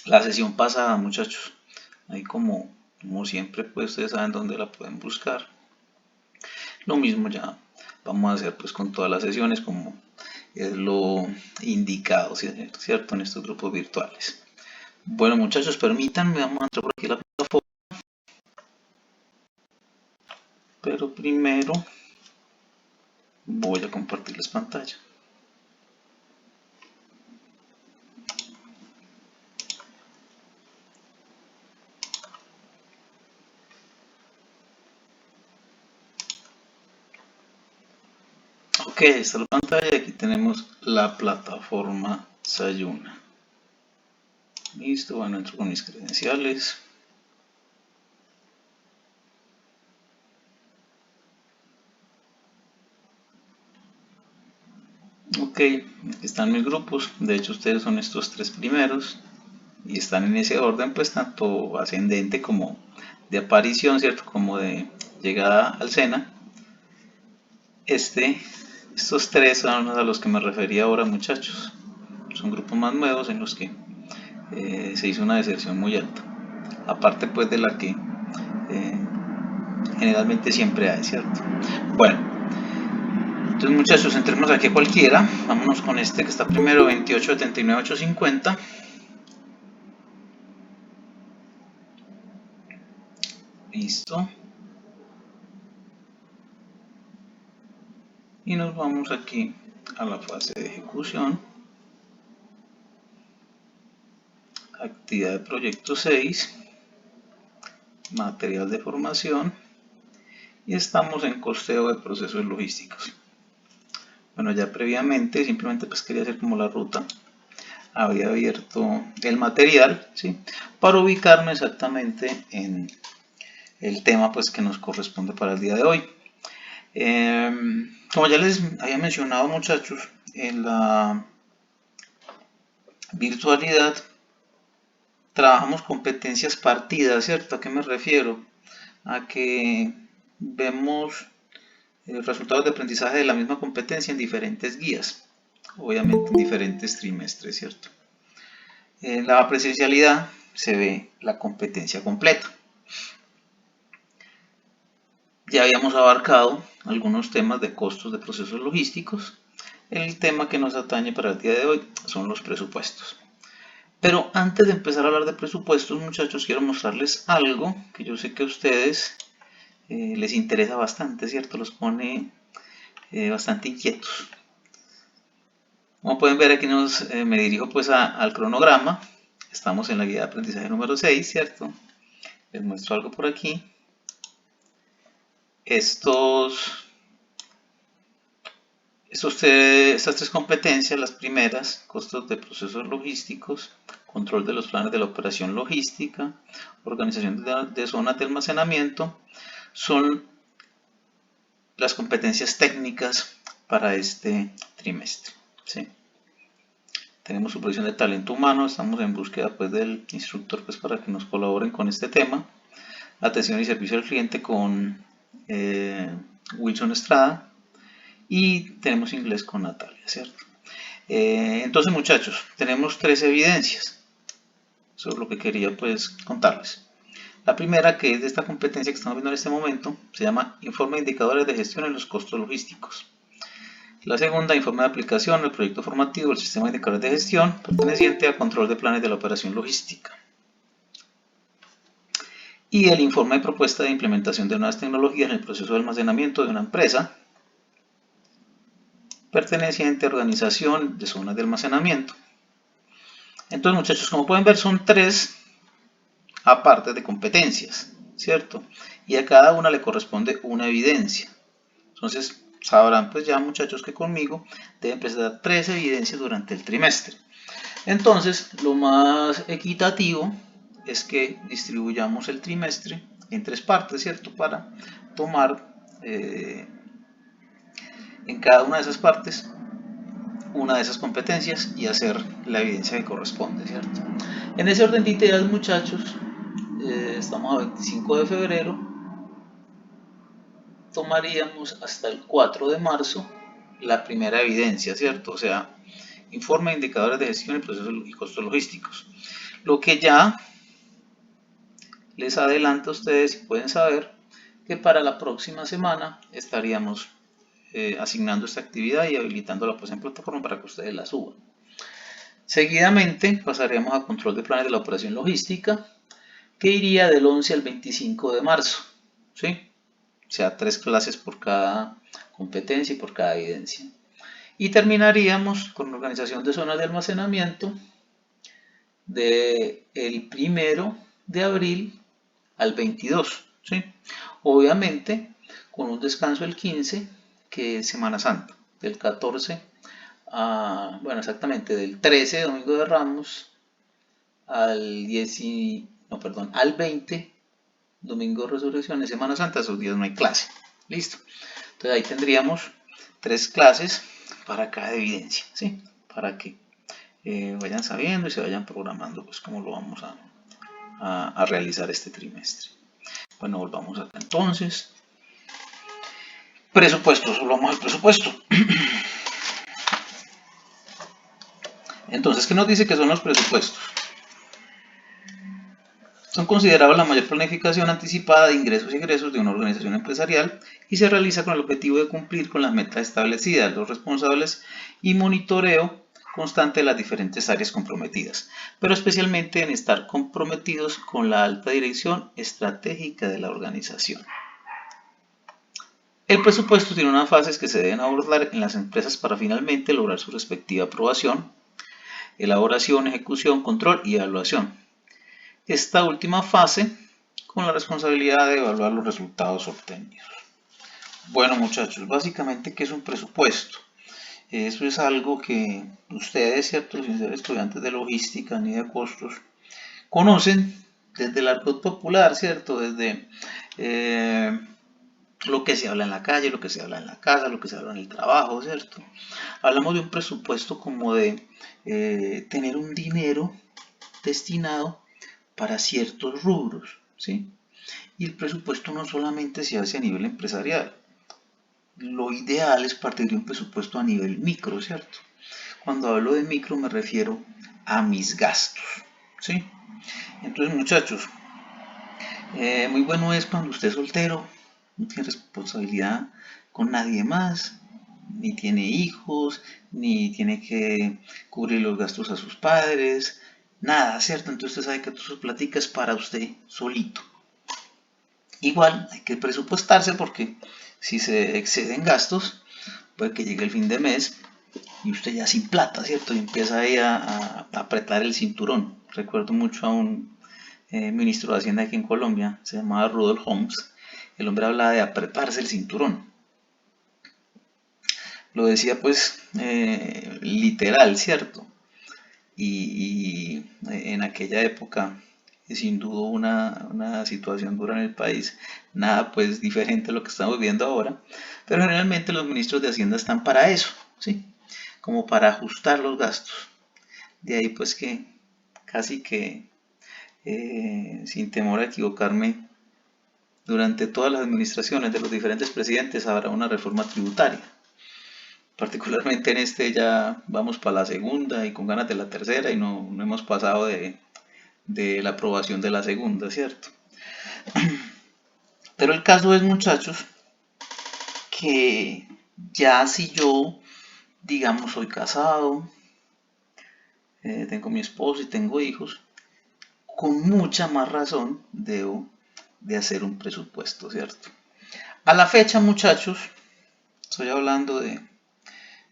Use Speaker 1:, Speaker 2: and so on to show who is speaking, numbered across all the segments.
Speaker 1: la sesión pasada, muchachos. Ahí como siempre, pues ustedes saben dónde la pueden buscar. Lo mismo ya vamos a hacer pues con todas las sesiones como es lo indicado, ¿cierto? En estos grupos virtuales. Bueno, muchachos, permítanme, vamos a entrar por aquí a la plataforma. Pero primero voy a compartirles pantalla. Ok, esta es la pantalla y aquí tenemos la plataforma Sayuna. Listo, bueno, entro con mis credenciales. Ok, aquí están mis grupos. De hecho, ustedes son estos tres primeros y están en ese orden, pues tanto ascendente como de aparición, ¿cierto? Como de llegada al SENA. Estos tres son a los que me refería ahora, muchachos. Son grupos más nuevos en los que se hizo una deserción muy alta. Aparte, pues, de la que generalmente siempre hay, ¿cierto? Bueno, entonces, muchachos, entremos aquí a cualquiera. Vámonos con este que está primero, 2879850. Listo. Y nos vamos aquí a la fase de ejecución. Actividad de proyecto 6. Material de formación. Y estamos en costeo de procesos logísticos. Bueno, ya previamente, simplemente pues quería hacer como la ruta. Había abierto el material, ¿sí? Para ubicarme exactamente en el tema pues que nos corresponde para el día de hoy. Como ya les había mencionado, muchachos, en la virtualidad trabajamos competencias partidas, ¿cierto? ¿A qué me refiero? A que vemos resultados de aprendizaje de la misma competencia en diferentes guías, obviamente en diferentes trimestres, ¿cierto? En la presencialidad se ve la competencia completa. Ya habíamos abarcado algunos temas de costos de procesos logísticos. El tema que nos atañe para el día de hoy son los presupuestos. Pero antes de empezar a hablar de presupuestos, muchachos, quiero mostrarles algo que yo sé que a ustedes les interesa bastante, ¿cierto? Los pone bastante inquietos. Como pueden ver, aquí me dirijo pues al cronograma. Estamos en la guía de aprendizaje número 6, ¿cierto? Les muestro algo por aquí. Estas tres competencias, las primeras, costos de procesos logísticos, control de los planes de la operación logística, organización de zonas de almacenamiento, son las competencias técnicas para este trimestre, ¿sí? Tenemos supervisión de talento humano, estamos en búsqueda pues, del instructor pues, para que nos colaboren con este tema. Atención y servicio al cliente con Wilson Estrada. Y tenemos inglés con Natalia, ¿cierto? Entonces, muchachos, tenemos tres evidencias. Eso es lo que quería pues contarles. La primera, que es de esta competencia que estamos viendo en este momento, se llama Informe de Indicadores de Gestión en los Costos Logísticos. La segunda, Informe de Aplicación del Proyecto Formativo del Sistema de Indicadores de Gestión, perteneciente a Control de Planes de la Operación Logística. Y el Informe de Propuesta de Implementación de Nuevas Tecnologías en el Proceso de Almacenamiento de una Empresa, perteneciente a Organización de Zonas de Almacenamiento. Entonces, muchachos, como pueden ver, son tres apartes de competencias, ¿cierto? Y a cada una le corresponde una evidencia. Entonces, sabrán pues ya, muchachos, que conmigo deben presentar tres evidencias durante el trimestre. Entonces, lo más equitativo es que distribuyamos el trimestre en tres partes, ¿cierto? Para tomar en cada una de esas partes una de esas competencias y hacer la evidencia que corresponde, ¿cierto? En ese orden de ideas, muchachos, estamos a 25 de febrero, tomaríamos hasta el 4 de marzo la primera evidencia, ¿cierto? O sea, informe de indicadores de gestión y procesos y costos logísticos. Lo que ya les adelanto a ustedes y pueden saber que para la próxima semana estaríamos asignando esta actividad y habilitándola pues en plataforma para que ustedes la suban. Seguidamente pasaremos a control de planes de la operación logística, que iría del 11 al 25 de marzo, ¿sí? O sea, 3 clases por cada competencia y por cada evidencia. Y terminaríamos con organización de zonas de almacenamiento del 1 de abril al 22, ¿sí? Obviamente con un descanso el 15, que es Semana Santa, del 14 a, bueno, exactamente del 13, Domingo de Ramos, al 10, no, perdón, al 20, Domingo de Resurrección, de Semana Santa. Esos días no hay clase. Listo. Entonces ahí tendríamos 3 clases para cada evidencia, ¿sí? Para que vayan sabiendo y se vayan programando pues cómo lo vamos a realizar este trimestre. Bueno, volvamos acá entonces. Presupuesto, solo vamos al presupuesto. Entonces, ¿qué nos dice que son los presupuestos? Son considerados la mayor planificación anticipada de ingresos y egresos de una organización empresarial y se realiza con el objetivo de cumplir con las metas establecidas, los responsables y monitoreo constante de las diferentes áreas comprometidas, pero especialmente en estar comprometidos con la alta dirección estratégica de la organización. El presupuesto tiene unas fases que se deben abordar en las empresas para finalmente lograr su respectiva aprobación, elaboración, ejecución, control y evaluación. Esta última fase con la responsabilidad de evaluar los resultados obtenidos. Bueno, muchachos, básicamente, ¿qué es un presupuesto? Eso es algo que ustedes, ¿cierto?, sin ser estudiantes de logística ni de costos, conocen desde el argot popular, ¿cierto? Desde lo que se habla en la calle, lo que se habla en la casa, lo que se habla en el trabajo, ¿cierto? Hablamos de un presupuesto como de tener un dinero destinado para ciertos rubros, ¿sí? Y el presupuesto no solamente se hace a nivel empresarial. Lo ideal es partir de un presupuesto a nivel micro, ¿cierto? Cuando hablo de micro me refiero a mis gastos, ¿sí? Entonces, muchachos, muy bueno es cuando usted es soltero, no tiene responsabilidad con nadie más, ni tiene hijos, ni tiene que cubrir los gastos a sus padres, nada, ¿cierto? Entonces usted sabe que todas sus pláticas es para usted solito. Igual hay que presupuestarse porque si se exceden gastos, puede que llegue el fin de mes y usted ya sin plata, ¿cierto? Y empieza ahí a apretar el cinturón. Recuerdo mucho a un ministro de Hacienda aquí en Colombia, se llamaba Rudolf Holmes. El hombre hablaba de apretarse el cinturón. Lo decía pues literal, ¿cierto? Y en aquella época sin duda una situación dura en el país, nada pues diferente a lo que estamos viendo ahora, pero generalmente los ministros de Hacienda están para eso, ¿sí? Como para ajustar los gastos. De ahí pues que casi que sin temor a equivocarme, durante todas las administraciones de los diferentes presidentes habrá una reforma tributaria. Particularmente en este ya vamos para la segunda y con ganas de la tercera y no hemos pasado de la aprobación de la segunda, ¿cierto? Pero el caso es, muchachos, que ya si yo, digamos, soy casado, tengo mi esposo y tengo hijos, con mucha más razón debo de hacer un presupuesto, ¿cierto? A la fecha, muchachos, estoy hablando de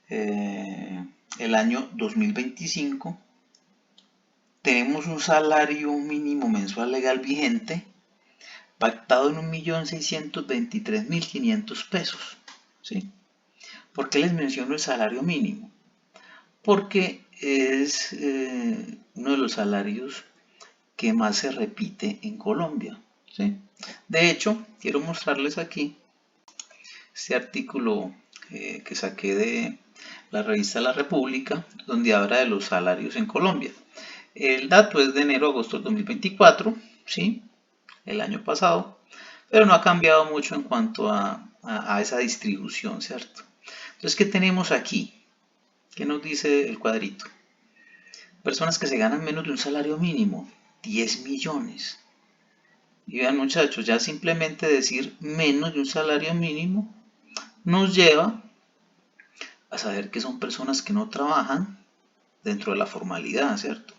Speaker 1: el año 2025, tenemos un salario mínimo mensual legal vigente pactado en 1.623.500 pesos, ¿sí? ¿Por qué les menciono el salario mínimo? Porque es uno de los salarios que más se repite en Colombia, ¿sí? De hecho, quiero mostrarles aquí este artículo que saqué de la revista La República, donde habla de los salarios en Colombia. El dato es de enero a agosto del 2024, ¿sí? El año pasado, pero no ha cambiado mucho en cuanto a esa distribución, ¿cierto? Entonces, ¿qué tenemos aquí? ¿Qué nos dice el cuadrito? personas que se ganan menos de un salario mínimo, 10 millones. Y vean muchachos, ya simplemente decir menos de un salario mínimo nos lleva a saber que son personas que no trabajan dentro de la formalidad, ¿cierto?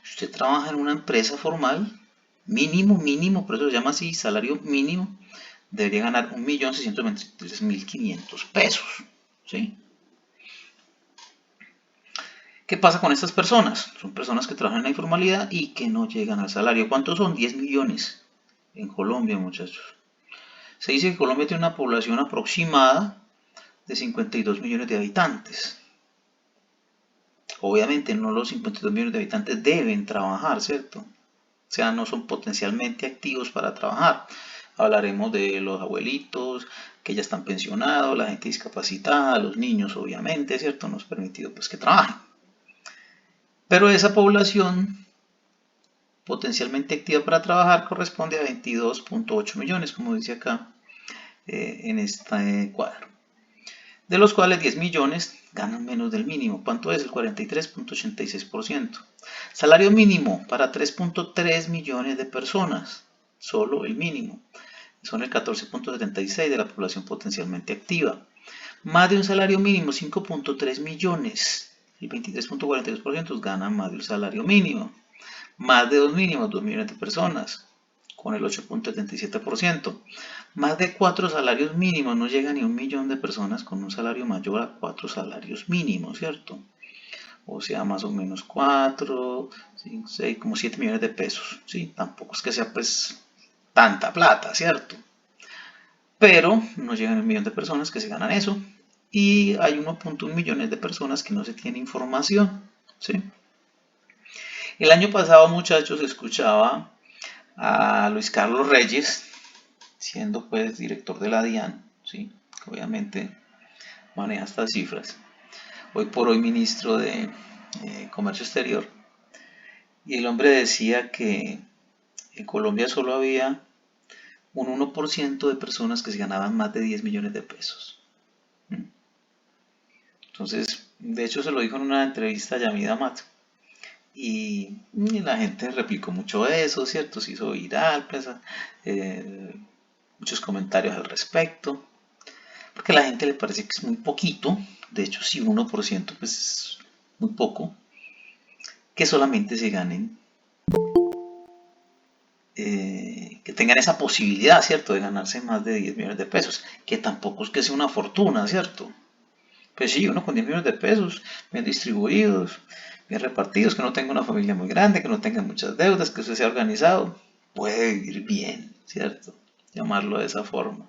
Speaker 1: Si usted trabaja en una empresa formal, mínimo, por eso se llama así, salario mínimo, debería ganar 1.623.500 pesos, ¿sí? ¿Qué pasa con estas personas? Son personas que trabajan en la informalidad y que no llegan al salario. ¿Cuántos son? 10 millones en Colombia, muchachos. Se dice que Colombia tiene una población aproximada de 52 millones de habitantes. Obviamente no los 52 millones de habitantes deben trabajar, ¿cierto? O sea, no son potencialmente activos para trabajar. Hablaremos de los abuelitos que ya están pensionados, la gente discapacitada, los niños, obviamente, ¿cierto? No es permitido pues que trabajen. Pero esa población potencialmente activa para trabajar corresponde a 22.8 millones, como dice acá en este cuadro. De los cuales 10 millones ganan menos del mínimo. ¿Cuánto es? El 43.86%. Salario mínimo para 3.3 millones de personas. Solo el mínimo. Son el 14.76% de la población potencialmente activa. Más de un salario mínimo, 5.3 millones. El 23.42% ganan más de un salario mínimo. Más de dos mínimos, 2 millones de personas, con el 8.77%. Más de 4 salarios mínimos, no llega ni 1 millón de personas con un salario mayor a 4 salarios mínimos, ¿cierto? O sea, más o menos 4, 5, 6, como 7 millones de pesos, ¿sí? Tampoco es que sea pues tanta plata, ¿cierto? Pero no llegan a 1 millón de personas que se ganan eso. Y hay 1.1 millones de personas que no se tiene información, ¿sí? El año pasado, muchachos, escuchaba a Luis Carlos Reyes, siendo pues director de la DIAN, ¿sí? Que obviamente maneja estas cifras, hoy por hoy ministro de Comercio Exterior, y el hombre decía que en Colombia solo había un 1% de personas que se ganaban más de 10 millones de pesos. Entonces, de hecho se lo dijo en una entrevista a Yamida Mato. Y la gente replicó mucho eso, ¿cierto? Se hizo viral, pues, muchos comentarios al respecto. Porque a la gente le parece que es muy poquito. De hecho, si 1% pues es muy poco. Que solamente se ganen, que tengan esa posibilidad, ¿cierto? De ganarse más de 10 millones de pesos. Que tampoco es que sea una fortuna, ¿cierto? Pues sí, uno con 10 millones de pesos, bien distribuidos, bien repartidos, que no tenga una familia muy grande, que no tenga muchas deudas, que usted sea organizado, puede vivir bien, ¿cierto? Llamarlo de esa forma.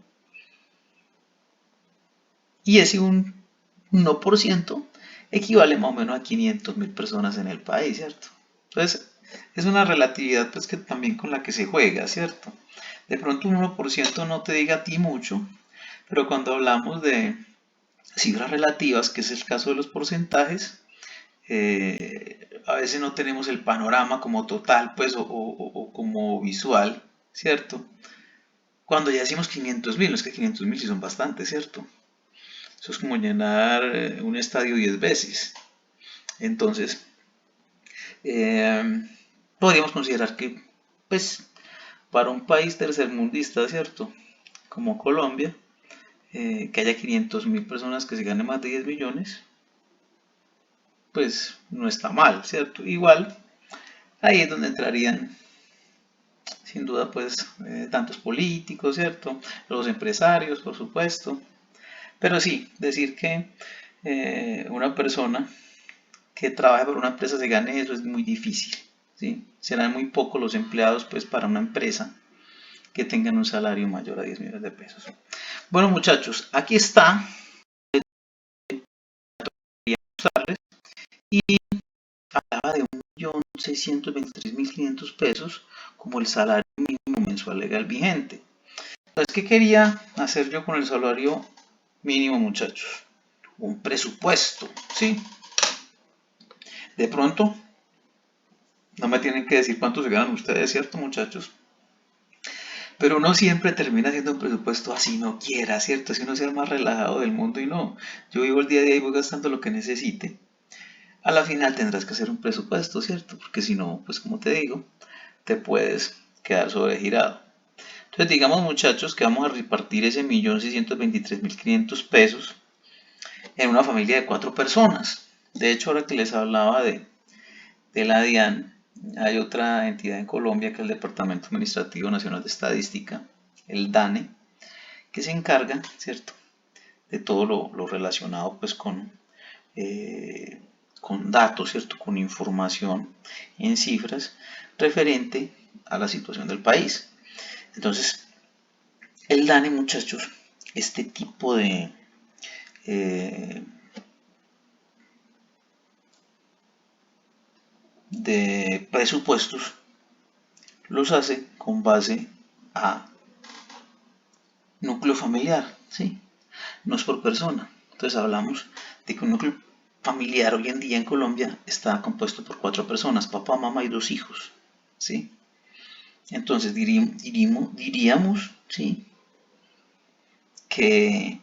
Speaker 1: Y ese 1% equivale más o menos a 500.000 personas en el país, ¿cierto? Entonces, es una relatividad pues que también con la que se juega, ¿cierto? De pronto un 1% no te diga a ti mucho, pero cuando hablamos de cifras relativas, que es el caso de los porcentajes, a veces no tenemos el panorama como total, pues, o como visual, ¿cierto? Cuando ya decimos 500.000, no es que 500.000 sí son bastante, ¿cierto? Eso es como llenar un estadio 10 veces. Entonces, podríamos considerar que, pues, para un país tercermundista, ¿cierto? Como Colombia, que haya 500.000 personas que se ganen más de 10 millones, pues no está mal, ¿cierto? Igual, ahí es donde entrarían, sin duda, pues, tantos políticos, ¿cierto? Los empresarios, por supuesto. Pero sí, decir que una persona que trabaje para una empresa se gane eso es muy difícil, ¿sí? Serán muy pocos los empleados, pues, para una empresa que tengan un salario mayor a 10 millones de pesos. Bueno, muchachos, aquí está. Y hablaba de 1.623.500 pesos como el salario mínimo mensual legal vigente. Entonces, ¿qué quería hacer yo con el salario mínimo, muchachos? Un presupuesto, ¿sí? De pronto, no me tienen que decir cuánto se ganan ustedes, ¿cierto, muchachos? Pero uno siempre termina haciendo un presupuesto así no quiera, ¿cierto? Así uno sea el más relajado del mundo y no. Yo vivo el día a día y voy gastando lo que necesite. a la final tendrás que hacer un presupuesto, ¿cierto? Porque si no, pues como te digo, te puedes quedar sobregirado. Entonces digamos muchachos que vamos a repartir ese 1.623.500 pesos en una familia de 4 personas. De hecho, ahora que les hablaba de la DIAN, hay otra entidad en Colombia que es el Departamento Administrativo Nacional de Estadística, el DANE, que se encarga, ¿cierto?, de todo lo relacionado pues con datos, ¿cierto?, con información en cifras referente a la situación del país. Entonces, el DANE, muchachos, este tipo de presupuestos los hace con base a núcleo familiar, ¿sí? No es por persona. Entonces hablamos de que un núcleo familiar hoy en día en Colombia está compuesto por 4 personas, papá, mamá y 2 hijos, ¿sí? Entonces diríamos, ¿sí?, que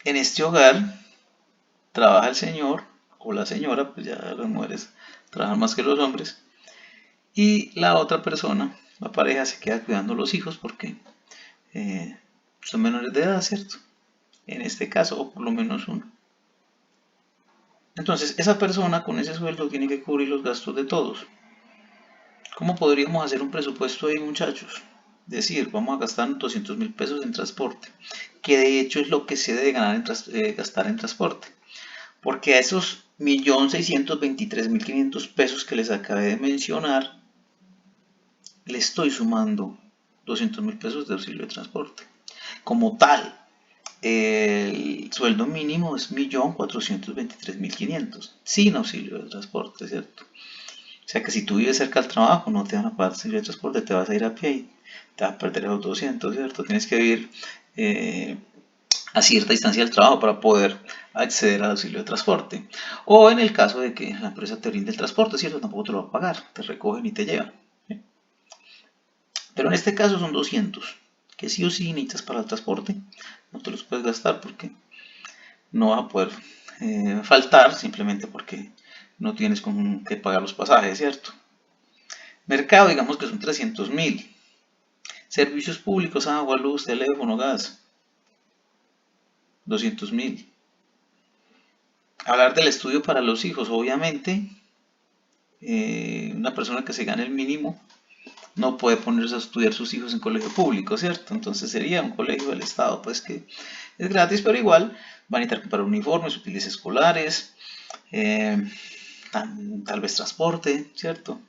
Speaker 1: en este hogar trabaja el señor o la señora, pues ya las mujeres trabajan más que los hombres, y la otra persona, la pareja, se queda cuidando a los hijos porque son menores de edad, ¿cierto? En este caso, o por lo menos uno. Entonces, esa persona con ese sueldo tiene que cubrir los gastos de todos. ¿Cómo podríamos hacer un presupuesto ahí, muchachos? Decir, vamos a gastar 200.000 pesos en transporte, que de hecho es lo que se debe gastar en transporte. Porque a esos 1.623.500 pesos que les acabé de mencionar, le estoy sumando 200.000 pesos de auxilio de transporte. Como tal, el sueldo mínimo es 1.423.500 sin auxilio de transporte, ¿cierto? O sea que si tú vives cerca del trabajo, no te van a pagar auxilio de transporte, te vas a ir a pie y te vas a perder esos 200, ¿cierto? Tienes que vivir a cierta distancia del trabajo para poder acceder al auxilio de transporte. O en el caso de que la empresa te brinde el transporte, ¿cierto? Tampoco te lo va a pagar, te recogen y te llevan. ¿Sí? Pero en este caso son 200, que sí o sí necesitas para el transporte, no te los puedes gastar porque no va a poder faltar simplemente porque no tienes con qué pagar los pasajes, ¿cierto? Mercado, digamos que son 300.000. Servicios públicos, agua, luz, teléfono, gas, 200.000. Hablar del estudio para los hijos, obviamente, una persona que se gane el mínimo no puede ponerse a estudiar sus hijos en colegio público, ¿cierto? Entonces sería un colegio del Estado, pues que es gratis, pero igual van a necesitar comprar uniformes, útiles escolares, eh, tal vez transporte, ¿cierto?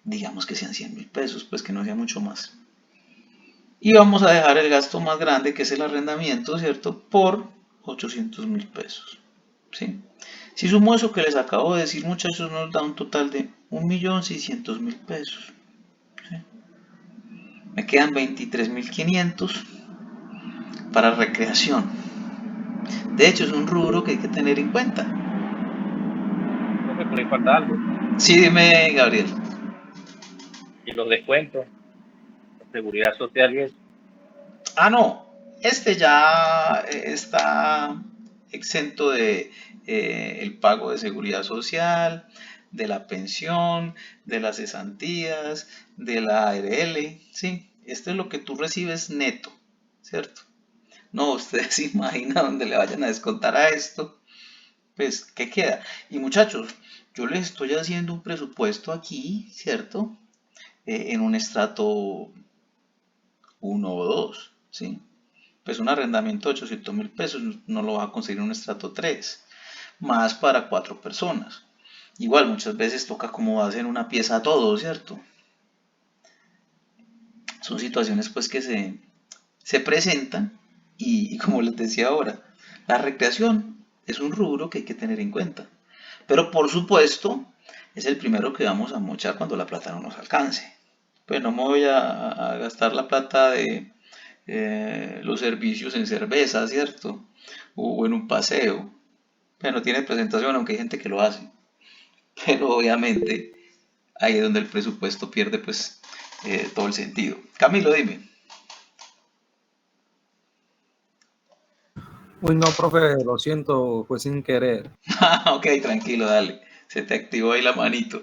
Speaker 1: Digamos que sean 100.000 pesos, pues que no sea mucho más. Y vamos a dejar el gasto más grande, que es el arrendamiento, ¿cierto?, por 800.000 pesos, ¿sí? Si sumo eso que les acabo de decir, muchachos, nos da un total de 1.600.000 pesos. ¿Sí? Me quedan 23.500 para recreación. De hecho, es un rubro que hay que tener en cuenta.
Speaker 2: Profe, por ahí falta algo.
Speaker 1: Sí, dime, Gabriel.
Speaker 2: Y los descuentos, la seguridad social y eso.
Speaker 1: Ah, no, este ya está exento de el pago de seguridad social, de la pensión, de las cesantías, de la ARL, ¿sí? Esto es lo que tú recibes neto, ¿cierto? No, ustedes se imaginan dónde le vayan a descontar a esto, pues, ¿qué queda? Y muchachos, yo les estoy haciendo un presupuesto aquí, ¿cierto? En un estrato uno o 2, ¿sí? Pues un arrendamiento de 800.000 pesos no lo vas a conseguir en un estrato 3, más para 4 personas. Igual muchas veces toca como hacer una pieza a todo, ¿cierto? Son situaciones pues que se presentan y como les decía ahora, la recreación es un rubro que hay que tener en cuenta. Pero por supuesto, es el primero que vamos a mochar cuando la plata no nos alcance. Pues no me voy a gastar la plata de los servicios en cerveza, ¿cierto? O en un paseo. Bueno, tiene presentación, aunque hay gente que lo hace. Pero obviamente ahí es donde el presupuesto pierde pues todo el sentido. Camilo, dime.
Speaker 3: Uy, no, profe, lo siento, fue sin querer.
Speaker 1: Ok, tranquilo, dale. Se te activó ahí la manito.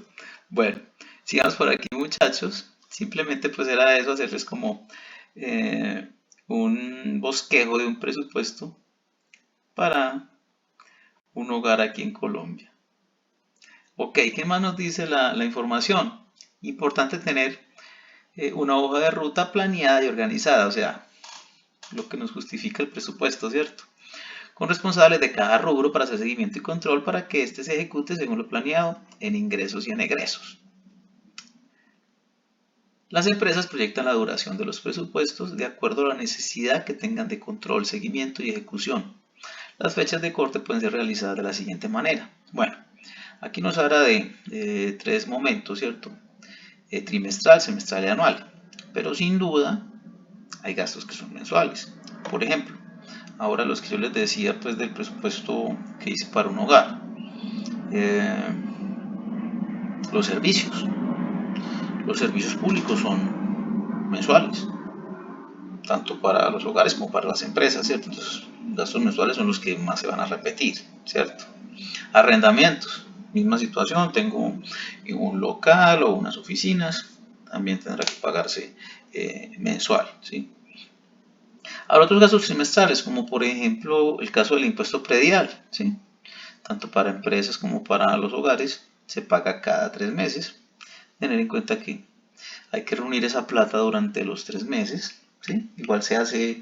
Speaker 1: Bueno, sigamos por aquí, muchachos. Simplemente pues era eso, hacerles como eh, un bosquejo de un presupuesto para un hogar aquí en Colombia. Ok, ¿qué más nos dice la información? Importante tener una hoja de ruta planeada y organizada, o sea, lo que nos justifica el presupuesto, ¿cierto? Con responsables de cada rubro para hacer seguimiento y control para que éste se ejecute según lo planeado en ingresos y en egresos. Las empresas proyectan la duración de los presupuestos de acuerdo a la necesidad que tengan de control, seguimiento y ejecución. Las fechas de corte pueden ser realizadas de la siguiente manera. Bueno, aquí nos habla de tres momentos, ¿cierto? Trimestral, semestral y anual. Pero sin duda hay gastos que son mensuales. Por ejemplo, ahora los que yo les decía pues del presupuesto que hice para un hogar. Eh, los servicios. Los servicios públicos son mensuales, tanto para los hogares como para las empresas, ¿cierto? Entonces, gastos mensuales son los que más se van a repetir, ¿cierto? Arrendamientos, misma situación, tengo un local o unas oficinas, también tendrá que pagarse mensual, ¿sí? Habrá otros gastos trimestrales, como por ejemplo el caso del impuesto predial, ¿sí? Tanto para empresas como para los hogares, se paga cada 3 meses. Tener en cuenta que hay que reunir esa plata durante los 3 meses, ¿sí? Igual se hace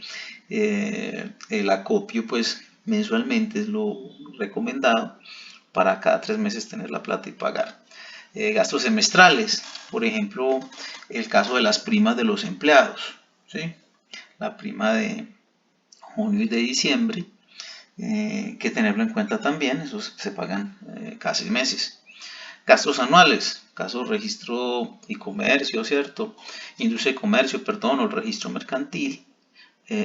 Speaker 1: el acopio, pues mensualmente es lo recomendado para cada 3 meses tener la plata y pagar. Gastos semestrales, por ejemplo, el caso de las primas de los empleados, ¿sí? La prima de junio y de diciembre, que tenerlo en cuenta también, esos se pagan cada 6 meses. Gastos anuales, caso registro y comercio, ¿cierto? Industria y comercio, perdón, o el registro mercantil.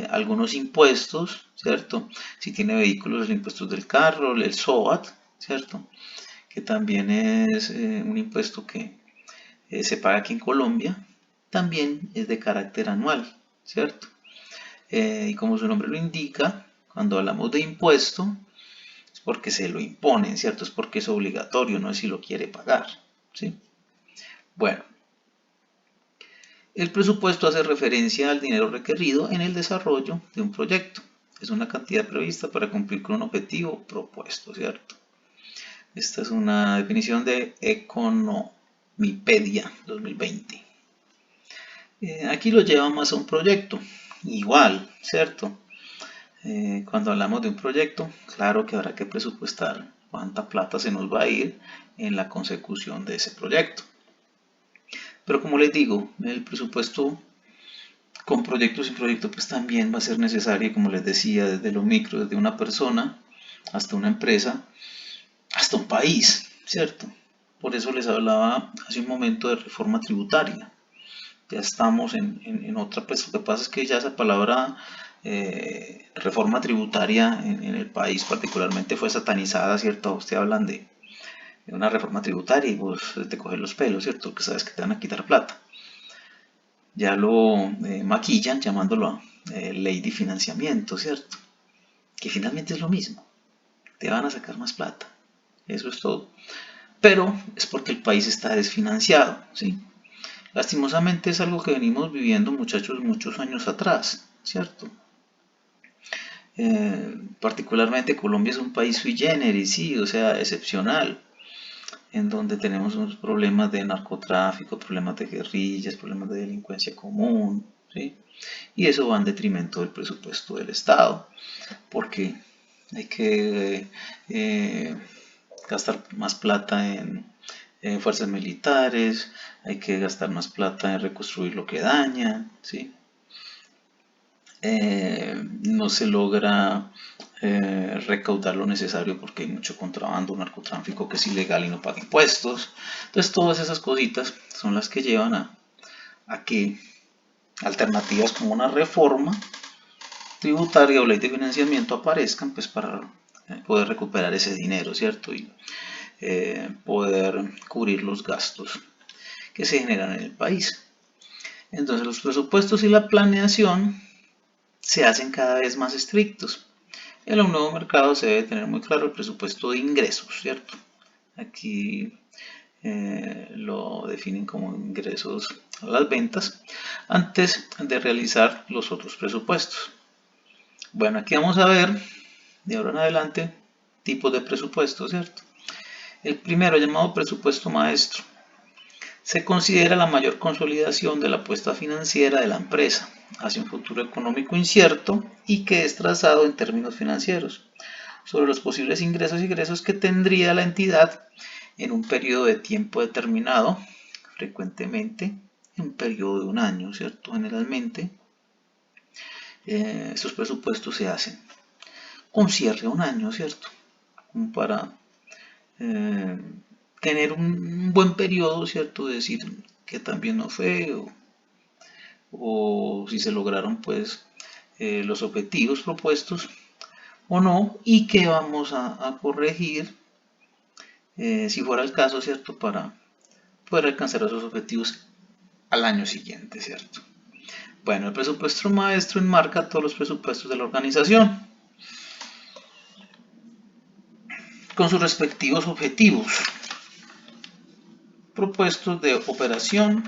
Speaker 1: Algunos impuestos, ¿cierto? Si tiene vehículos, el impuesto del carro, el SOAT, ¿cierto? Que también es un impuesto que se paga aquí en Colombia. También es de carácter anual, ¿cierto? Y como su nombre lo indica, cuando hablamos de impuesto, es porque se lo imponen, ¿cierto? Es porque es obligatorio, no es si lo quiere pagar, ¿sí? Bueno, el presupuesto hace referencia al dinero requerido en el desarrollo de un proyecto. Es una cantidad prevista para cumplir con un objetivo propuesto, ¿cierto? Esta es una definición de Economipedia 2020. Aquí lo lleva más a un proyecto, igual, ¿cierto? Cuando hablamos de un proyecto, claro que habrá que presupuestar cuánta plata se nos va a ir en la consecución de ese proyecto. Pero como les digo, el presupuesto con proyectos y proyectos pues también va a ser necesario, como les decía, desde lo micro, desde una persona hasta una empresa, hasta un país, ¿cierto? Por eso les hablaba hace un momento de reforma tributaria. Ya estamos en otra, pues lo que pasa es que ya esa palabra reforma tributaria en el país particularmente fue satanizada, ¿cierto? Usted hablan de una reforma tributaria y vos te coges los pelos, ¿cierto? Que sabes que te van a quitar plata. Ya lo maquillan llamándolo ley de financiamiento, ¿cierto? Que finalmente es lo mismo. Te van a sacar más plata. Eso es todo. Pero es porque el país está desfinanciado, ¿sí? Lastimosamente es algo que venimos viviendo, muchachos, muchos años atrás, ¿cierto? Particularmente Colombia es un país sui generis, sí, o sea, excepcional, en donde tenemos unos problemas de narcotráfico, problemas de guerrillas, problemas de delincuencia común, ¿sí? Y eso va en detrimento del presupuesto del Estado, porque hay que gastar más plata en fuerzas militares, hay que gastar más plata en reconstruir lo que daña, ¿sí? No se logra recaudar lo necesario porque hay mucho contrabando, narcotráfico que es ilegal y no paga impuestos. Entonces todas esas cositas son las que llevan a que alternativas como una reforma tributaria o ley de financiamiento aparezcan pues para poder recuperar ese dinero, ¿cierto? Y poder cubrir los gastos que se generan en el país. Entonces los presupuestos y la planeación se hacen cada vez más estrictos. En un nuevo mercado se debe tener muy claro el presupuesto de ingresos, ¿cierto? Aquí lo definen como ingresos a las ventas antes de realizar los otros presupuestos. Bueno, aquí vamos a ver de ahora en adelante tipos de presupuestos, ¿cierto? El primero, llamado presupuesto maestro, se considera la mayor consolidación de la apuesta financiera de la empresa hacia un futuro económico incierto y que es trazado en términos financieros sobre los posibles ingresos y egresos que tendría la entidad en un periodo de tiempo determinado, frecuentemente en un periodo de un año, ¿cierto? Generalmente estos presupuestos se hacen con cierre a un año, ¿cierto? Como para tener un buen periodo, ¿cierto? Decir que también no fue o si se lograron pues los objetivos propuestos o no y que vamos a corregir si fuera el caso, ¿cierto? Para poder alcanzar esos objetivos al año siguiente, ¿cierto? Bueno, el presupuesto maestro enmarca todos los presupuestos de la organización con sus respectivos objetivos presupuestos de operación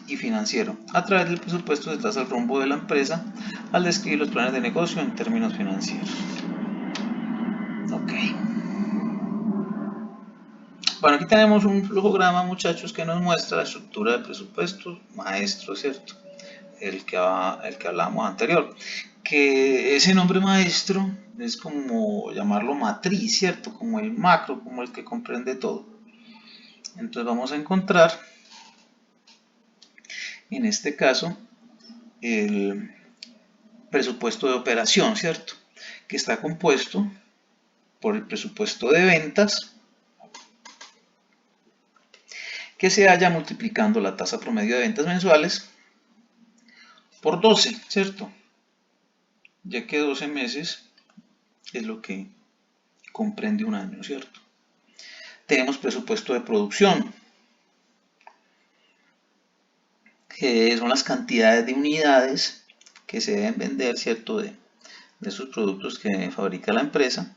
Speaker 1: y financiero. A través del presupuesto se traza el rumbo de la empresa al describir los planes de negocio en términos financieros. Ok. Bueno, aquí tenemos un flujograma, muchachos, que nos muestra la estructura de presupuestos maestro, ¿cierto? El que hablábamos anterior. Que ese nombre maestro es como llamarlo matriz, ¿cierto? Como el macro, como el que comprende todo. Entonces vamos a encontrar, en este caso, el presupuesto de operación, ¿cierto? Que está compuesto por el presupuesto de ventas, que se halla multiplicando la tasa promedio de ventas mensuales por 12, ¿cierto? Ya que 12 meses es lo que comprende un año, ¿cierto? Tenemos presupuesto de producción, que son las cantidades de unidades que se deben vender, ¿cierto? De esos productos que fabrica la empresa,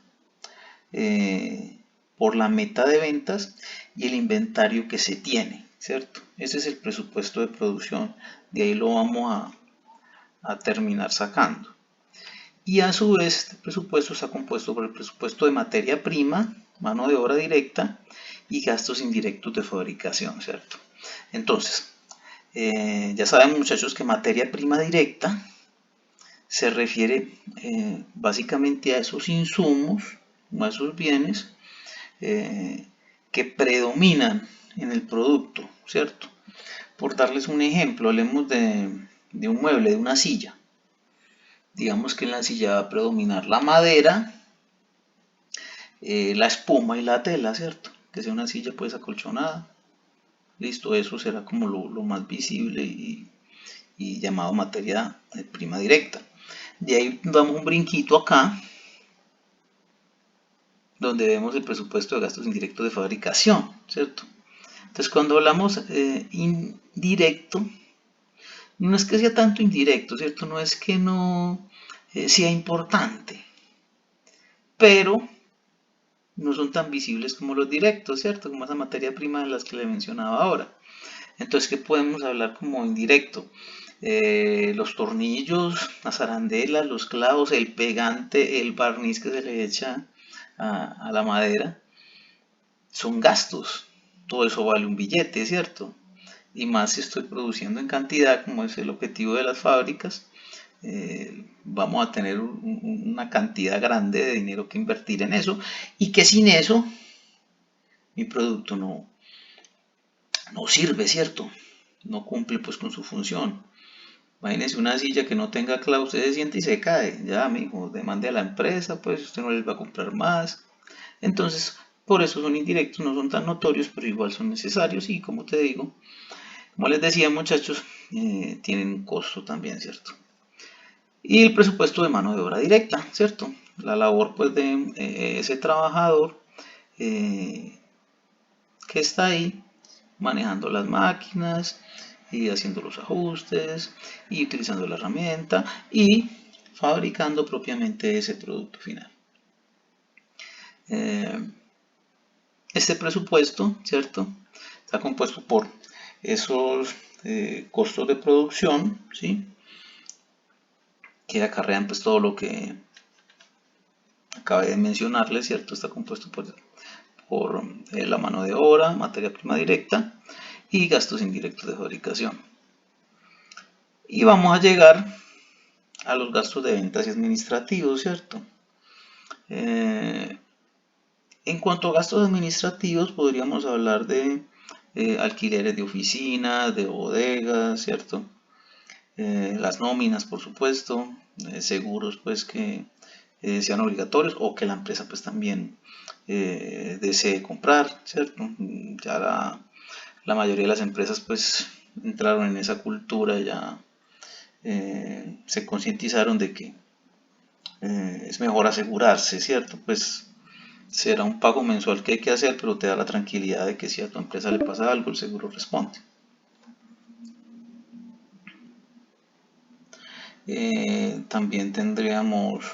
Speaker 1: por la meta de ventas y el inventario que se tiene, ¿cierto? Ese es el presupuesto de producción, de ahí lo vamos a terminar sacando. Y a su vez este presupuesto está compuesto por el presupuesto de materia prima, mano de obra directa y gastos indirectos de fabricación, ¿cierto? Entonces, ya saben, muchachos, que materia prima directa se refiere básicamente a esos insumos, a esos bienes que predominan en el producto, ¿cierto? Por darles un ejemplo, hablemos de un mueble, de una silla. Digamos que en la silla va a predominar la madera, la espuma y la tela, ¿cierto? Que sea una silla pues acolchonada. Listo, eso será como lo más visible y llamado materia prima directa. De ahí damos un brinquito acá, donde vemos el presupuesto de gastos indirectos de fabricación, ¿cierto? Entonces cuando hablamos indirecto, no es que sea tanto indirecto, ¿cierto? No es que no sea importante, pero no son tan visibles como los directos, ¿cierto? Como esa materia prima de las que le mencionaba ahora. Entonces, ¿qué podemos hablar como indirecto? Los tornillos, las arandelas, los clavos, el pegante, el barniz que se le echa a la madera, son gastos. Todo eso vale un billete, ¿cierto? Y más si estoy produciendo en cantidad, como es el objetivo de las fábricas, vamos a tener una cantidad grande de dinero que invertir en eso y que sin eso mi producto no sirve, ¿cierto? No cumple pues con su función. Imagínense una silla que no tenga clavos, usted se siente y se cae. Ya, mijo, demande a la empresa, pues usted no les va a comprar más. Entonces, por eso son indirectos, no son tan notorios, pero igual son necesarios y como te digo, como les decía, muchachos, tienen un costo también, ¿cierto? Y el presupuesto de mano de obra directa, ¿cierto? La labor pues de ese trabajador que está ahí manejando las máquinas y haciendo los ajustes y utilizando la herramienta y fabricando propiamente ese producto final. Este presupuesto, ¿cierto?, está compuesto por esos costos de producción, ¿sí?, que acarrean pues todo lo que acabé de mencionarles, ¿cierto? Está compuesto por la mano de obra, materia prima directa y gastos indirectos de fabricación. Y vamos a llegar a los gastos de ventas y administrativos, ¿cierto? En cuanto a gastos administrativos, podríamos hablar de alquileres de oficinas, de bodegas, ¿cierto? Las nóminas, por supuesto, seguros pues que sean obligatorios o que la empresa pues también desee comprar, ¿cierto? Ya la mayoría de las empresas pues entraron en esa cultura, ya se concientizaron de que es mejor asegurarse, ¿cierto? Pues será un pago mensual que hay que hacer, pero te da la tranquilidad de que si a tu empresa le pasa algo, el seguro responde. También tendríamos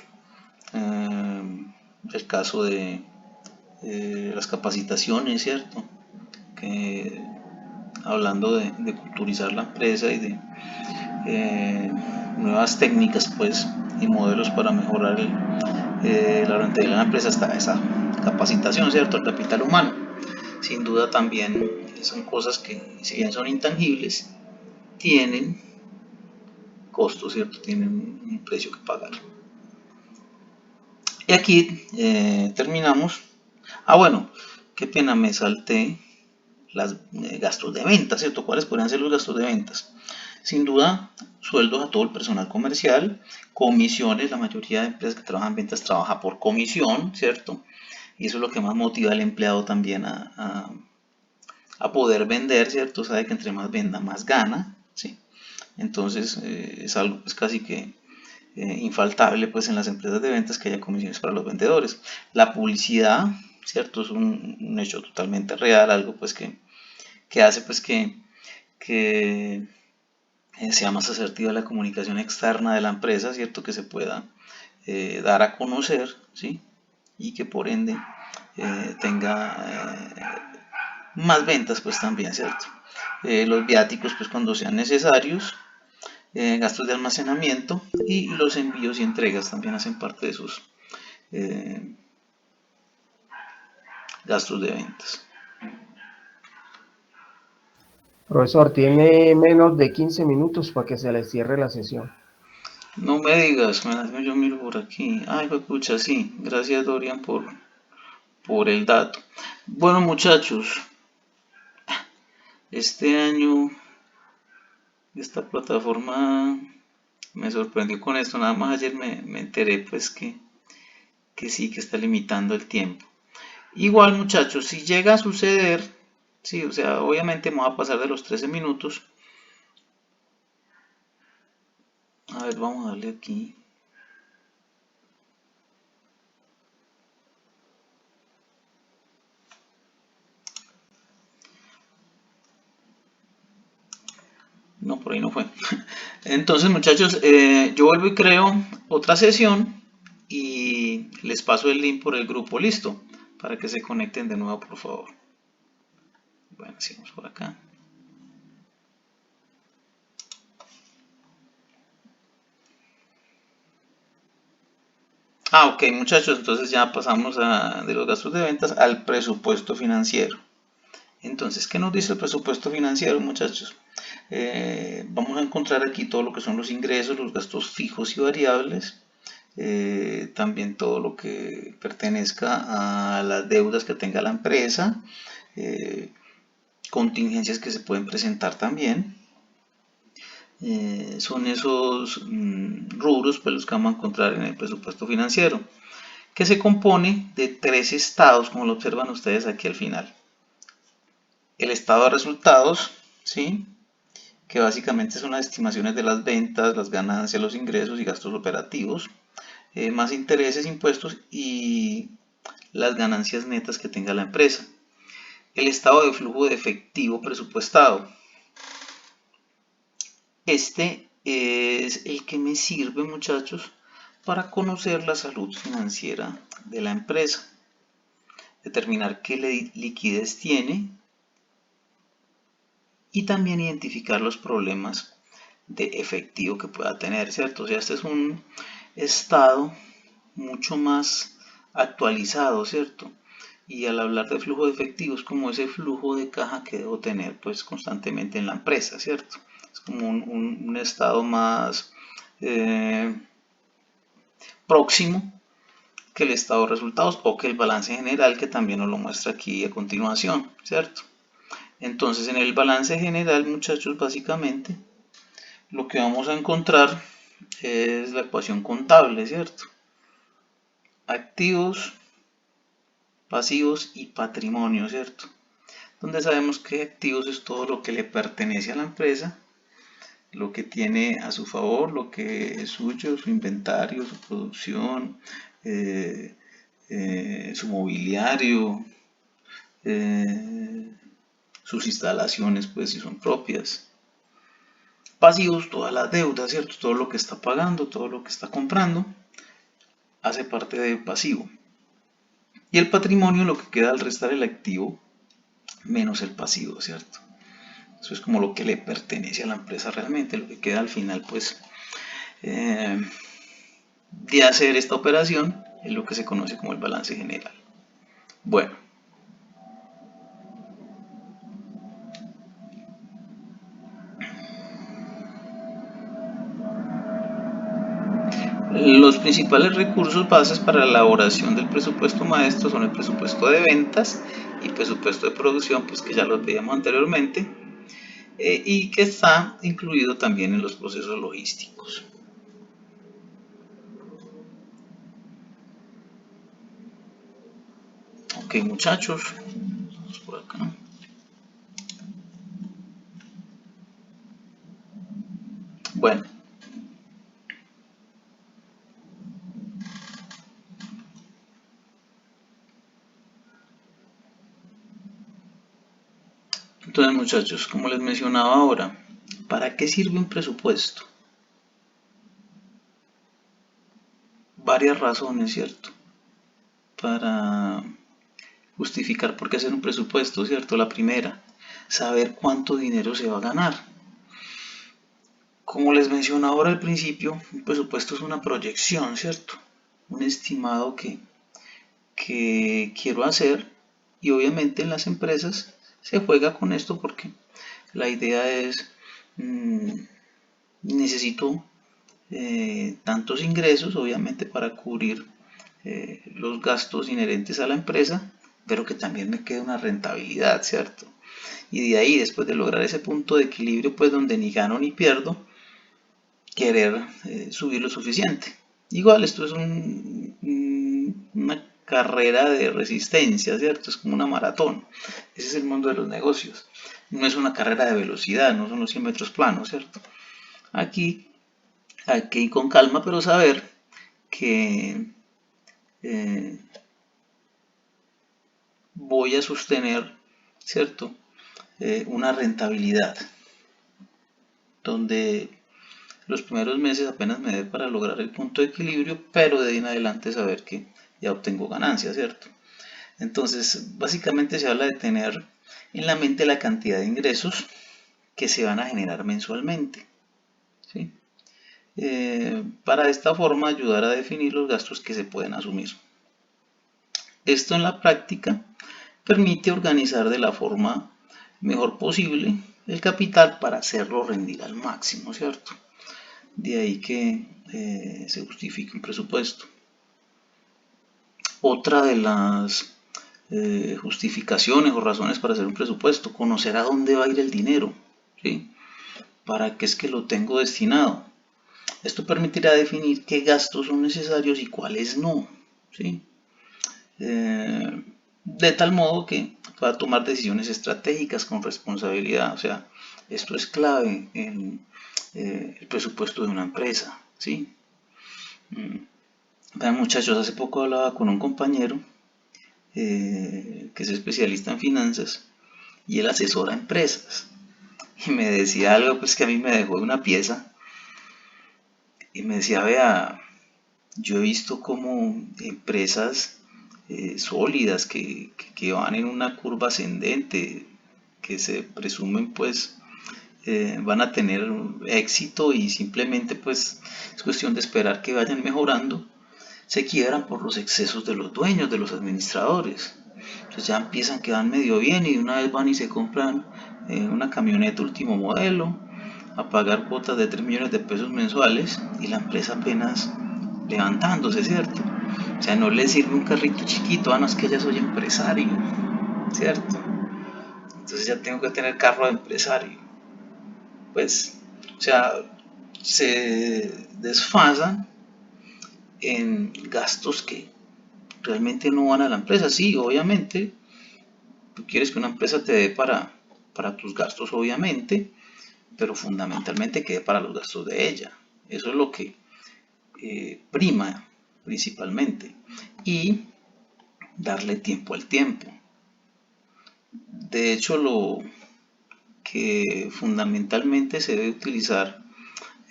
Speaker 1: el caso de las capacitaciones, ¿cierto? Que, hablando de culturizar la empresa y de nuevas técnicas pues y modelos para mejorar la rentabilidad de la empresa, hasta esa capacitación, ¿cierto? El capital humano, sin duda también son cosas que, si bien son intangibles, tienen costos, ¿cierto? Tienen un precio que pagar. Y aquí terminamos. Bueno, qué pena, me salté los gastos de ventas, ¿cierto? ¿Cuáles podrían ser los gastos de ventas? Sin duda, sueldos a todo el personal comercial, comisiones. La mayoría de empresas que trabajan en ventas trabaja por comisión, ¿cierto? Y eso es lo que más motiva al empleado también a poder vender, ¿cierto? Sabe que entre más venda, más gana, ¿sí? Entonces es algo pues casi que infaltable pues en las empresas de ventas que haya comisiones para los vendedores. La publicidad, ¿cierto? Es un hecho totalmente real, algo pues que hace pues que sea más asertiva la comunicación externa de la empresa, ¿cierto? Que se pueda dar a conocer, ¿sí? Y que por ende tenga más ventas pues también, ¿cierto? Los viáticos pues cuando sean necesarios, gastos de almacenamiento y los envíos y entregas también hacen parte de sus gastos de ventas.
Speaker 4: Profesor, tiene menos de 15 minutos para que se le cierre la sesión.
Speaker 1: No me digas, yo miro por aquí. Ay, escucha, sí. Gracias, Dorian, por el dato. Bueno, muchachos, este año esta plataforma me sorprendió con esto. Nada más ayer me enteré pues que sí, que está limitando el tiempo. Igual, muchachos, si llega a suceder, sí, o sea, obviamente me voy a pasar de los 13 minutos. A ver, vamos a darle aquí. No, por ahí no fue. Entonces, muchachos, yo vuelvo y creo otra sesión y les paso el link por el grupo, listo, para que se conecten de nuevo, por favor. Bueno, sigamos por acá. Ok, muchachos, entonces ya pasamos de los gastos de ventas al presupuesto financiero. Entonces, ¿qué nos dice el presupuesto financiero, muchachos? Vamos a encontrar aquí todo lo que son los ingresos, los gastos fijos y variables, también todo lo que pertenezca a las deudas que tenga la empresa, contingencias que se pueden presentar también. Son esos rubros pues, los que vamos a encontrar en el presupuesto financiero, que se compone de 3 estados, como lo observan ustedes aquí al final. El estado de resultados, ¿sí?, que básicamente son las estimaciones de las ventas, las ganancias, los ingresos y gastos operativos, más intereses, impuestos y las ganancias netas que tenga la empresa. El estado de flujo de efectivo presupuestado. Este es el que me sirve, muchachos, para conocer la salud financiera de la empresa, determinar qué liquidez tiene y también identificar los problemas de efectivo que pueda tener, ¿cierto? O sea, este es un estado mucho más actualizado, ¿cierto? Y al hablar de flujo de efectivo es como ese flujo de caja que debo tener pues constantemente en la empresa, ¿cierto? Es como un estado más próximo que el estado de resultados o que el balance general, que también nos lo muestra aquí a continuación, ¿cierto? Entonces en el balance general, muchachos, básicamente lo que vamos a encontrar es la ecuación contable, ¿cierto? Activos, pasivos y patrimonio, ¿cierto? Donde sabemos que activos es todo lo que le pertenece a la empresa, lo que tiene a su favor, lo que es suyo, su inventario, su producción, su mobiliario, sus instalaciones, pues si son propias. Pasivos, toda la deuda, ¿cierto? Todo lo que está pagando, todo lo que está comprando, hace parte del pasivo. Y el patrimonio, lo que queda al restar el activo menos el pasivo, ¿cierto? Eso es como lo que le pertenece a la empresa realmente, lo que queda al final, pues, de hacer esta operación es lo que se conoce como el balance general. Bueno. Los principales recursos bases para la elaboración del presupuesto maestro son el presupuesto de ventas y el presupuesto de producción, pues que ya los veíamos anteriormente, y que está incluido también en los procesos logísticos. Ok, muchachos, vamos por acá. Bueno. Entonces, muchachos, como les mencionaba ahora, ¿para qué sirve un presupuesto? Varias razones, ¿cierto? Para justificar por qué hacer un presupuesto, ¿cierto? La primera, saber cuánto dinero se va a ganar. Como les mencionaba ahora al principio, un presupuesto es una proyección, ¿cierto? Un estimado que quiero hacer, y obviamente en las empresas se juega con esto porque la idea es, necesito tantos ingresos, obviamente para cubrir los gastos inherentes a la empresa, pero que también me quede una rentabilidad, ¿cierto? Y de ahí, después de lograr ese punto de equilibrio, pues donde ni gano ni pierdo, querer subir lo suficiente. Igual, esto es una carrera de resistencia, ¿cierto? Es como una maratón. Ese es el mundo de los negocios. No es una carrera de velocidad, no son los 100 metros planos, ¿cierto? Aquí hay que ir con calma, pero saber que voy a sostener, ¿cierto? Una rentabilidad donde los primeros meses apenas me dé para lograr el punto de equilibrio, pero de ahí en adelante saber que ya obtengo ganancias, ¿cierto? Entonces, básicamente se habla de tener en la mente la cantidad de ingresos que se van a generar mensualmente, ¿sí? Para de esta forma ayudar a definir los gastos que se pueden asumir. Esto en la práctica permite organizar de la forma mejor posible el capital para hacerlo rendir al máximo, ¿cierto? De ahí que se justifique un presupuesto. Otra de las justificaciones o razones para hacer un presupuesto, conocer a dónde va a ir el dinero, ¿sí? ¿Para qué es que lo tengo destinado? Esto permitirá definir qué gastos son necesarios y cuáles no, ¿sí? De tal modo que pueda tomar decisiones estratégicas con responsabilidad. O sea, esto es clave en el presupuesto de una empresa, ¿sí? Vean, muchachos, hace poco hablaba con un compañero que es especialista en finanzas y él asesora a empresas, y me decía algo pues que a mí me dejó de una pieza, y me decía: vea, Yo he visto como empresas sólidas que van en una curva ascendente, que se presumen pues van a tener éxito y simplemente pues es cuestión de esperar que vayan mejorando, se quiebran por los excesos de los dueños, de los administradores. Entonces ya empiezan que van medio bien y de una vez van y se compran una camioneta último modelo a pagar cuotas de 3 millones de pesos mensuales y la empresa apenas levantándose, ¿cierto? O sea, no les sirve un carrito chiquito, no es que ya soy empresario, ¿cierto? Entonces ya tengo que tener carro de empresario. Pues, o sea, se desfasan en gastos que realmente no van a la empresa. Sí, obviamente, tú quieres que una empresa te dé para tus gastos, obviamente, pero fundamentalmente que dé para los gastos de ella. Eso es lo que prima principalmente. Y darle tiempo al tiempo. De hecho, lo que fundamentalmente se debe utilizar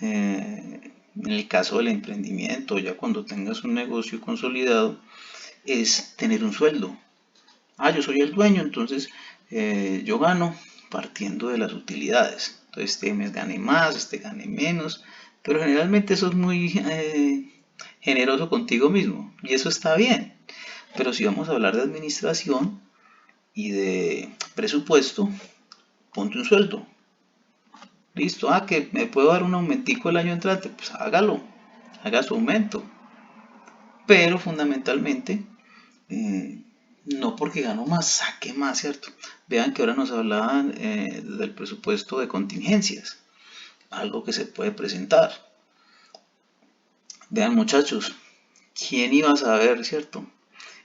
Speaker 1: en el caso del emprendimiento, ya cuando tengas un negocio consolidado, es tener un sueldo. Yo soy el dueño, entonces yo gano partiendo de las utilidades. Entonces este mes gane más, este gane menos, pero generalmente eso es muy generoso contigo mismo y eso está bien. Pero si vamos a hablar de administración y de presupuesto, ponte un sueldo. Listo, que me puedo dar un aumentico el año entrante, pues hágalo, haga su aumento. Pero fundamentalmente, no porque gano más, saque más, ¿cierto? Vean que ahora nos hablaban del presupuesto de contingencias, algo que se puede presentar. Vean muchachos, ¿quién iba a saber, cierto?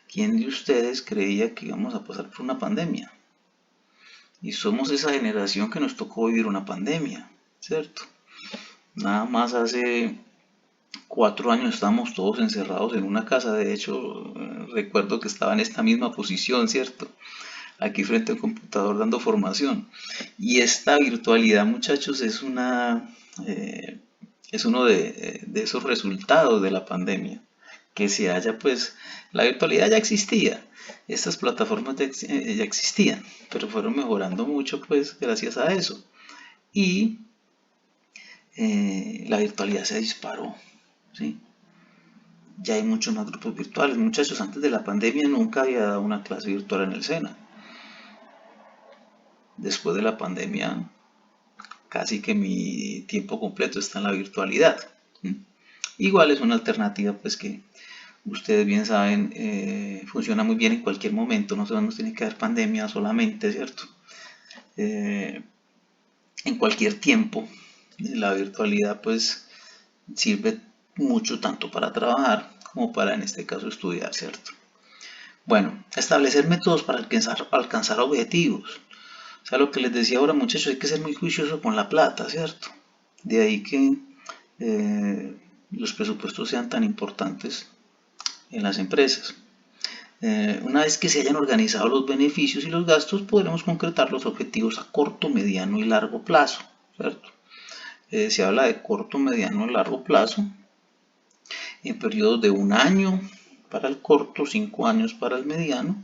Speaker 1: ¿Quién de ustedes creía que íbamos a pasar por una pandemia? Y somos esa generación que nos tocó vivir una pandemia, ¿cierto? Nada más hace 4 años estábamos todos encerrados en una casa. De hecho, recuerdo que estaba en esta misma posición, ¿cierto? Aquí frente al computador dando formación. Y esta virtualidad, muchachos, es uno de esos resultados de la pandemia. Que se haya, pues, la virtualidad ya existía. Estas plataformas ya existían, pero fueron mejorando mucho, pues, gracias a eso. Y la virtualidad se disparó, ¿sí? Ya hay muchos más grupos virtuales. Muchachos, antes de la pandemia nunca había dado una clase virtual en el SENA. Después de la pandemia, casi que mi tiempo completo está en la virtualidad. Igual es una alternativa, pues que ustedes bien saben, funciona muy bien en cualquier momento. No nos tiene que haber pandemia solamente, ¿cierto? En cualquier tiempo, la virtualidad, pues, sirve mucho tanto para trabajar como para, en este caso, estudiar, ¿cierto? Bueno, establecer métodos para alcanzar objetivos. O sea, lo que les decía ahora, muchachos, hay que ser muy juicioso con la plata, ¿cierto? De ahí que los presupuestos sean tan importantes en las empresas. Una vez que se hayan organizado los beneficios y los gastos, podremos concretar los objetivos a corto, mediano y largo plazo, ¿cierto? Se habla de corto, mediano y largo plazo en periodos de 1 año para el corto, 5 años para el mediano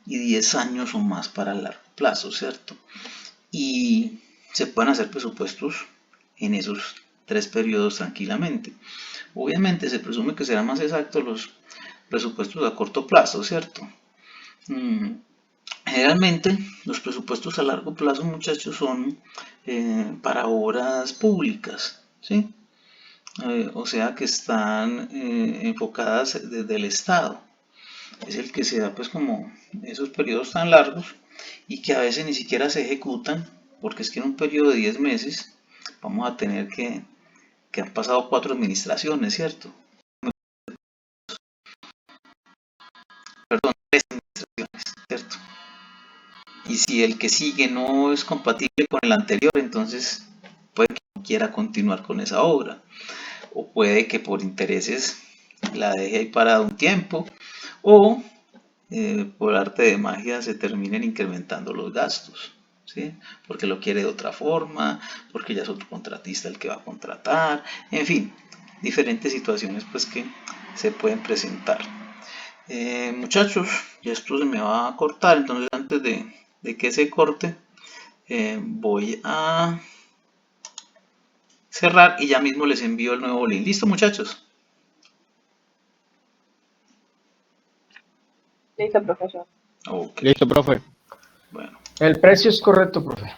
Speaker 1: y 10 años o más para el largo plazo, ¿cierto? Y se pueden hacer presupuestos en esos 3 periodos tranquilamente. Obviamente se presume que serán más exactos los presupuestos a corto plazo, ¿cierto? Generalmente los presupuestos a largo plazo, muchachos, son para obras públicas, ¿sí? O sea que están enfocadas desde el Estado. Es el que se da pues como esos periodos tan largos y que a veces ni siquiera se ejecutan, porque es que en un periodo de 10 meses vamos a tener que han pasado 4 administraciones, ¿cierto? Perdón, 3 administraciones, ¿cierto? Y si el que sigue no es compatible con el anterior, entonces puede que no quiera continuar con esa obra, o puede que por intereses la deje ahí parada un tiempo, o por arte de magia se terminen incrementando los gastos, ¿sí? Porque lo quiere de otra forma, porque ya es otro contratista el que va a contratar, en fin, diferentes situaciones pues que se pueden presentar. Muchachos, ya esto se me va a cortar, entonces antes de que se corte, voy a cerrar y ya mismo les envío el nuevo link. ¿Listo, muchachos?
Speaker 5: Listo, profesor.
Speaker 1: Ok,
Speaker 6: Listo, profe.
Speaker 1: bueno.
Speaker 4: El precio es correcto, profe.